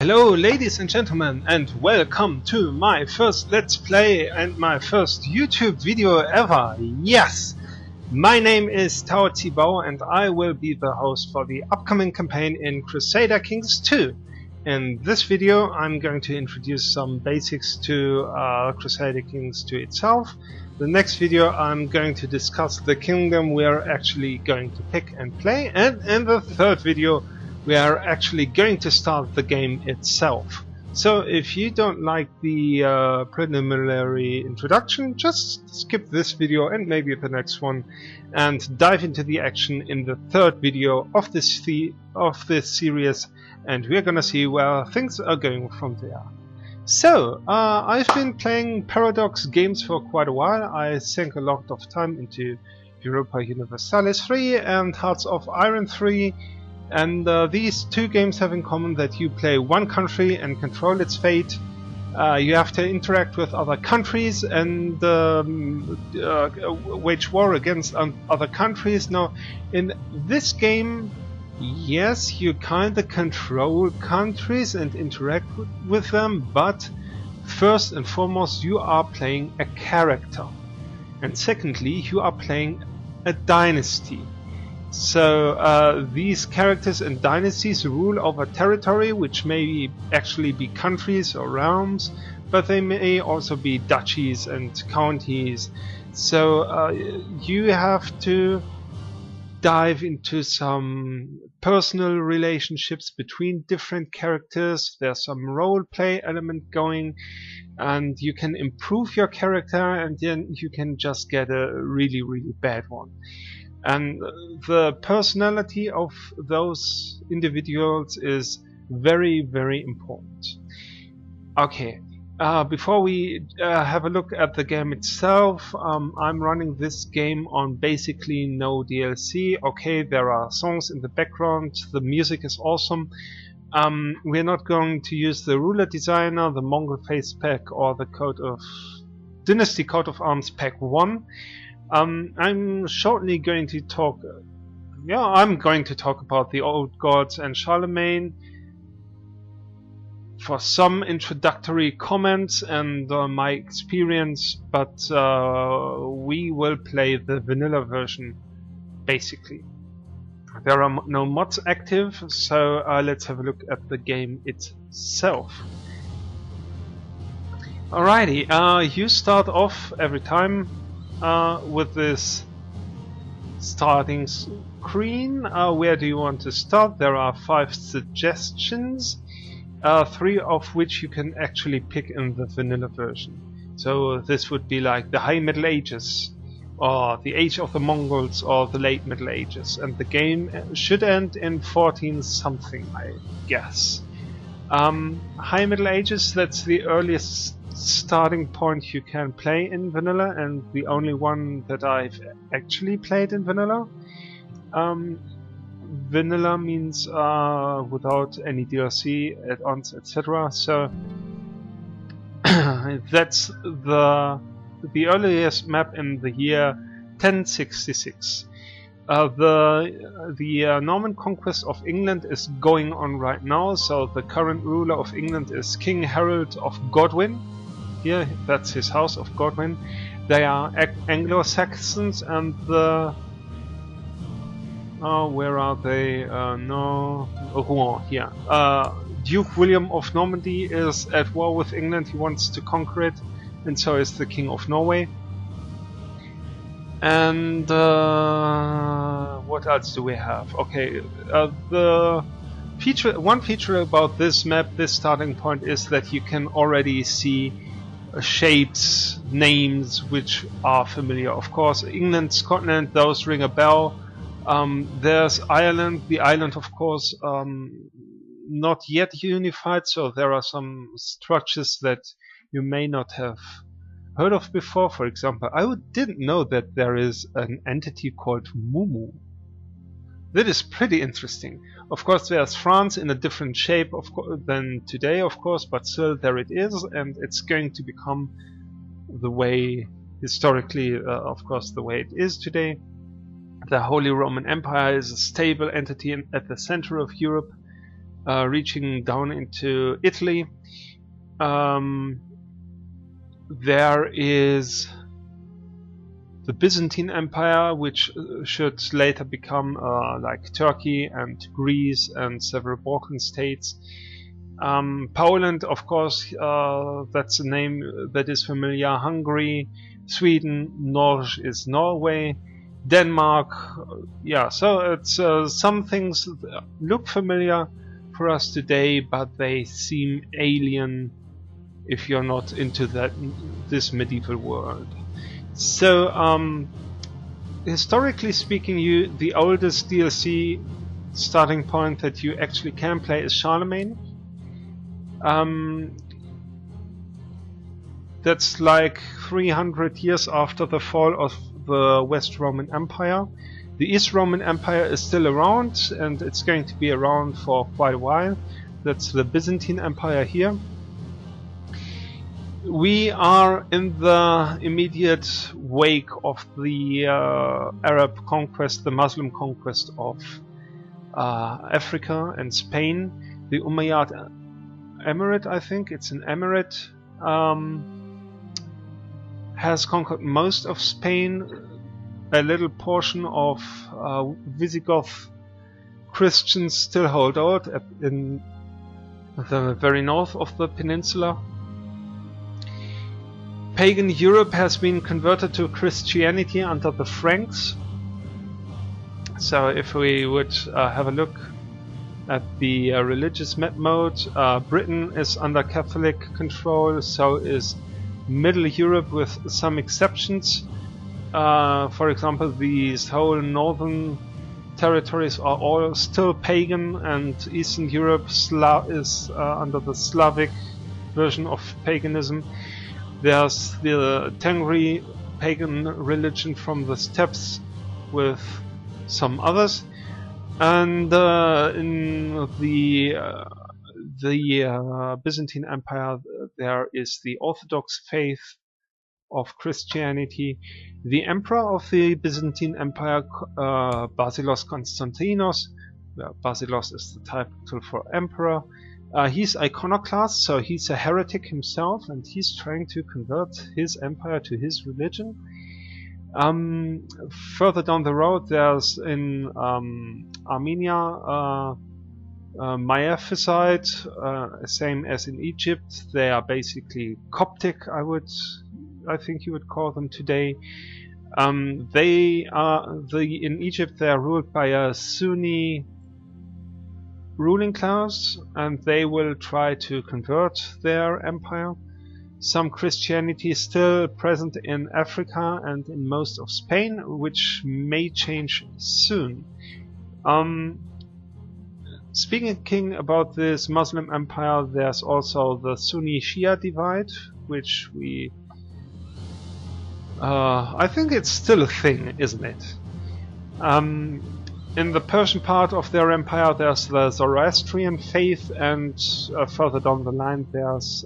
Hello ladies and gentlemen, and welcome to my first Let's Play and my first YouTube video ever. Yes! My name is Tao Zibao and I will be the host for the upcoming campaign in Crusader Kings 2. In this video I'm going to introduce some basics to Crusader Kings 2 itself. The next video I'm going to discuss the kingdom we are actually going to pick and play, and in the third video we are actually going to start the game itself. So if you don't like the preliminary introduction, just skip this video and maybe the next one and dive into the action in the third video of this series, and we're gonna see where things are going from there. So, I've been playing Paradox games for quite a while. I sank a lot of time into Europa Universalis 3 and Hearts of Iron 3. And these two games have in common that you play one country and control its fate. You have to interact with other countries and wage war against other countries. Now, in this game, yes, you kinda control countries and interact with them, but first and foremost, you are playing a character. And secondly, you are playing a dynasty. So these characters and dynasties rule over territory, which may actually be countries or realms, but they may also be duchies and counties. So you have to dive into some personal relationships between different characters. There's some role play element going, and you can improve your character, and then you can just get a really bad one. And the personality of those individuals is very important. Okay, before we have a look at the game itself, I'm running this game on basically no DLC. Okay, there are songs in the background, the music is awesome. We're not going to use the ruler designer, the Mongol face pack, or the Dynasty Coat of Arms pack 1. I'm shortly going to talk. I'm going to talk about the old gods and Charlemagne for some introductory comments and my experience, but we will play the vanilla version basically. There are no mods active, so let's have a look at the game itself. Alrighty, you start off every time with this starting screen. Where do you want to start? There are 5 suggestions, 3 of which you can actually pick in the vanilla version. So this would be like the High Middle Ages, or the Age of the Mongols, or the Late Middle Ages, and the game should end in 14 something, I guess. High Middle Ages, that's the earliest starting point you can play in vanilla, and the only one that I've actually played in vanilla. Vanilla means without any DLC, add-ons, etc. So that's the earliest map in the year 1066. The Norman conquest of England is going on right now, so the current ruler of England is King Harold of Godwin. Here, that's his house of Godwin. They are Anglo-Saxons, and the where are they? No, Rouen. Here, Duke William of Normandy is at war with England. He wants to conquer it, and so is the King of Norway. And what else do we have? Okay, one feature about this map, this starting point, is that you can already see shapes, names which are familiar. Of course, England, Scotland, those ring a bell. There's Ireland. The island, of course, not yet unified, so there are some structures that you may not have heard of before. For example, I didn't know that there is an entity called Mumu. That is pretty interesting. Of course, there's France in a different shape than today, of course, but still there it is, and it's going to become the way, historically, of course, the way it is today. The Holy Roman Empire is a stable entity at the center of Europe. reaching down into Italy. There is the Byzantine Empire, which should later become like Turkey and Greece and several Balkan states. Poland, of course, that's a name that is familiar. Hungary, Sweden, Norge is Norway, Denmark. Yeah, so it's some things look familiar for us today, but they seem alien if you're not into this medieval world. So, historically speaking, the oldest DLC starting point that you actually can play is Charlemagne. That's like 300 years after the fall of the West Roman Empire. The East Roman Empire is still around, and it's going to be around for quite a while. That's the Byzantine Empire here. We are in the immediate wake of the Arab conquest, the Muslim conquest of Africa and Spain. The Umayyad Emirate, I think it's an emirate, has conquered most of Spain. A little portion of Visigoth Christians still hold out in the very north of the peninsula. Pagan Europe has been converted to Christianity under the Franks. So if we would have a look at the religious map mode, Britain is under Catholic control, so is Middle Europe with some exceptions. For example, these whole northern territories are all still pagan, and Eastern Europe is under the Slavic version of paganism. There's the Tengri pagan religion from the steppes with some others, and in the Byzantine Empire there is the Orthodox faith of Christianity. The emperor of the Byzantine Empire, Basilos Constantinos, Basilos is the title for emperor. He's iconoclast, so he's a heretic himself, and he's trying to convert his empire to his religion. Further down the road, there's in Armenia Miaphysite, same as in Egypt. They are basically Coptic, I think you would call them today. In Egypt they are ruled by a Sunni ruling class, and they will try to convert their empire. Some Christianity is still present in Africa and in most of Spain, which may change soon. Speaking about this Muslim empire, there's also the Sunni-Shia divide, which I think it's still a thing, isn't it? In the Persian part of their empire there's the Zoroastrian faith, and further down the line there's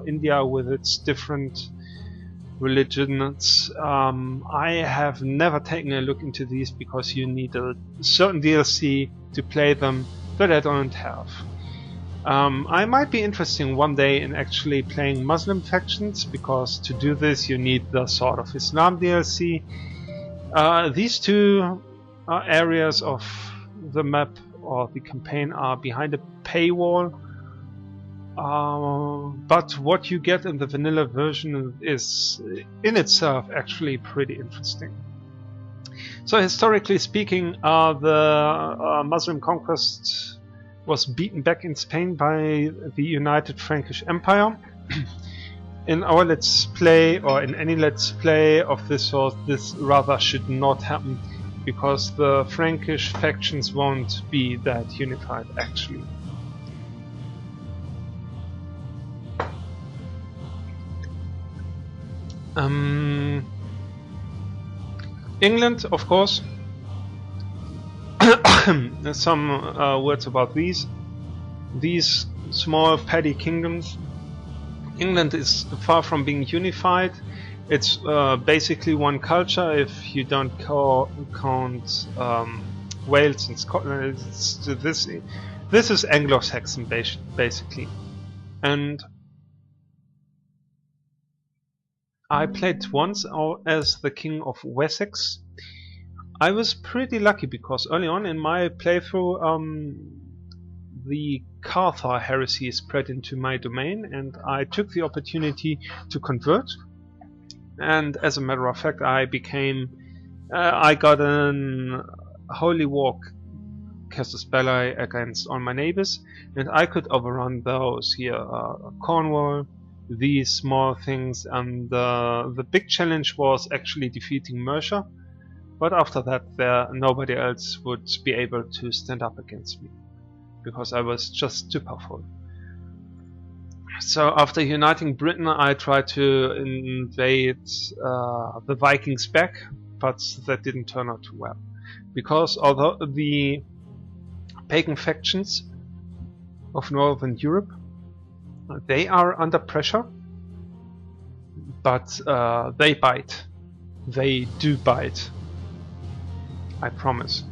India with its different religions. I have never taken a look into these because you need a certain DLC to play them that I don't have. I might be interested one day in actually playing Muslim factions, because to do this you need the Sword of Islam DLC. These two areas of the map or the campaign are behind a paywall, but what you get in the vanilla version is in itself actually pretty interesting. So historically speaking, the Muslim conquest was beaten back in Spain by the United Frankish Empire. In our Let's Play, or in any Let's Play of this sort, this rather should not happen, because the Frankish factions won't be that unified actually. England, of course. Some words about these small petty kingdoms. England is far from being unified. It's basically one culture if you don't count Wales and Scotland. This is Anglo-Saxon basically. And I played once as the King of Wessex. I was pretty lucky because early on in my playthrough the Cathar heresy spread into my domain, and I took the opportunity to convert. And as a matter of fact, I got an holy war casus belli against all my neighbors, and I could overrun those here. Cornwall, these small things, and the big challenge was actually defeating Mercia. But after that, nobody else would be able to stand up against me, because I was just too powerful. So after uniting Britain, I tried to invade the Vikings back, but that didn't turn out too well. Because although the pagan factions of Northern Europe, they are under pressure, but they bite. They do bite. I promise.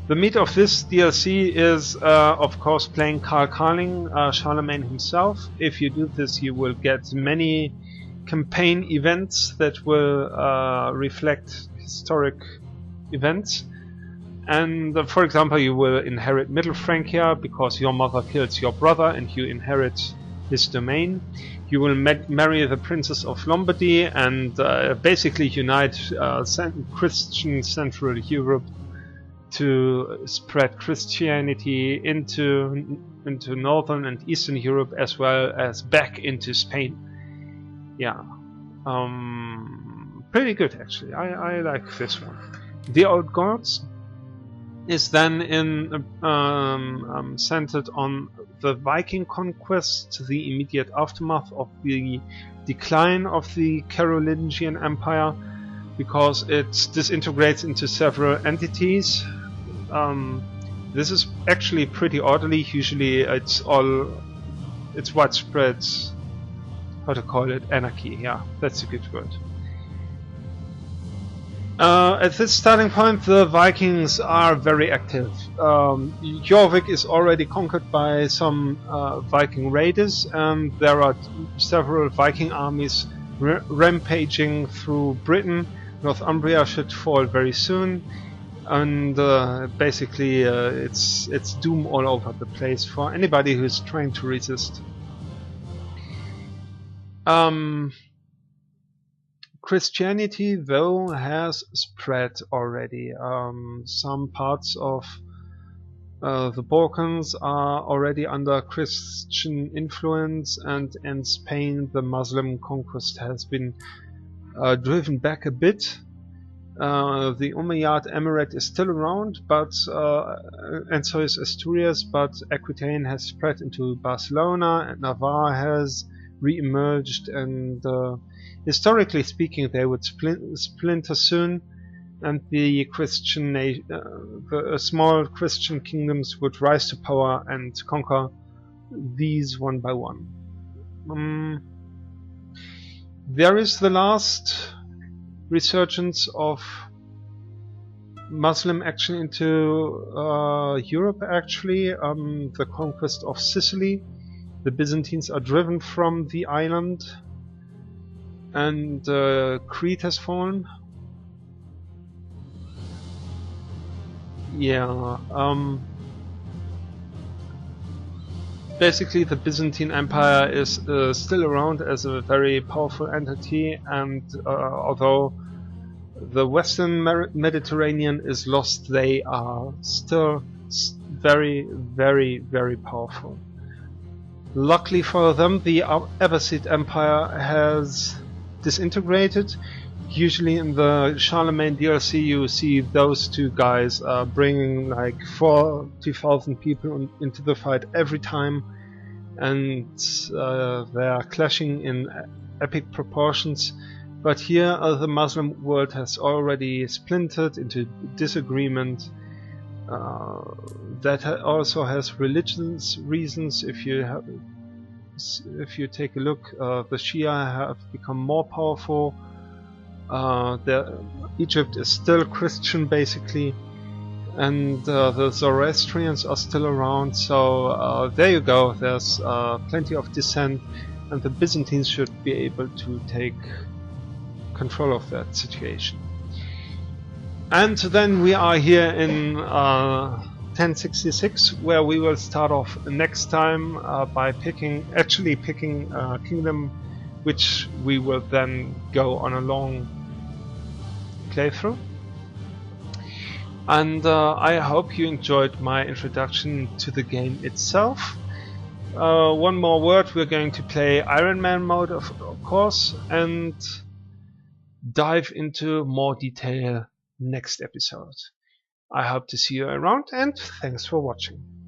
The meat of this DLC is, of course, playing Karl Carling, Charlemagne himself. If you do this, you will get many campaign events that will reflect historic events. And for example, you will inherit Middle Francia because your mother kills your brother and you inherit his domain. You will marry the Princess of Lombardy and basically unite Christian Central Europe to spread Christianity into Northern and Eastern Europe, as well as back into Spain. Yeah, pretty good actually. I like this one. The Old Gods is then centered on the Viking conquest, the immediate aftermath of the decline of the Carolingian Empire, because it disintegrates into several entities. This is actually pretty orderly. Usually it's widespread, how to call it, anarchy. Yeah, that's a good word. At this starting point, the Vikings are very active. Jorvik is already conquered by some Viking raiders, and there are several Viking armies rampaging through Britain. Northumbria should fall very soon, and basically it's doom all over the place for anybody who's trying to resist. Christianity, though, has spread already. Some parts of the Balkans are already under Christian influence, and in Spain the Muslim conquest has been driven back a bit. The Umayyad Emirate is still around, but and so is Asturias, but Aquitaine has spread into Barcelona, and Navarre has re-emerged, and historically speaking, they would splinter soon, and the small Christian kingdoms would rise to power and conquer these one by one. There is the last resurgence of Muslim action into Europe, actually, the conquest of Sicily. The Byzantines are driven from the island, and Crete has fallen. Yeah, basically the Byzantine Empire is still around as a very powerful entity, and although the Western Mediterranean is lost, they are still very, very, very powerful. Luckily for them, the Abbasid Empire has disintegrated. Usually in the Charlemagne DLC you see those two guys bringing like 40,000 people into the fight every time, and they are clashing in epic proportions. But here the Muslim world has already splintered into disagreement. That also has religious reasons. If you take a look, the Shia have become more powerful. Egypt is still Christian, basically, and the Zoroastrians are still around, so there you go, there's plenty of dissent, and the Byzantines should be able to take control of that situation. And then we are here in 1066, where we will start off next time by picking a kingdom which we will then go on a long playthrough. And I hope you enjoyed my introduction to the game itself. One more word, we're going to play Iron Man mode of course, and dive into more detail next episode. I hope to see you around, and thanks for watching.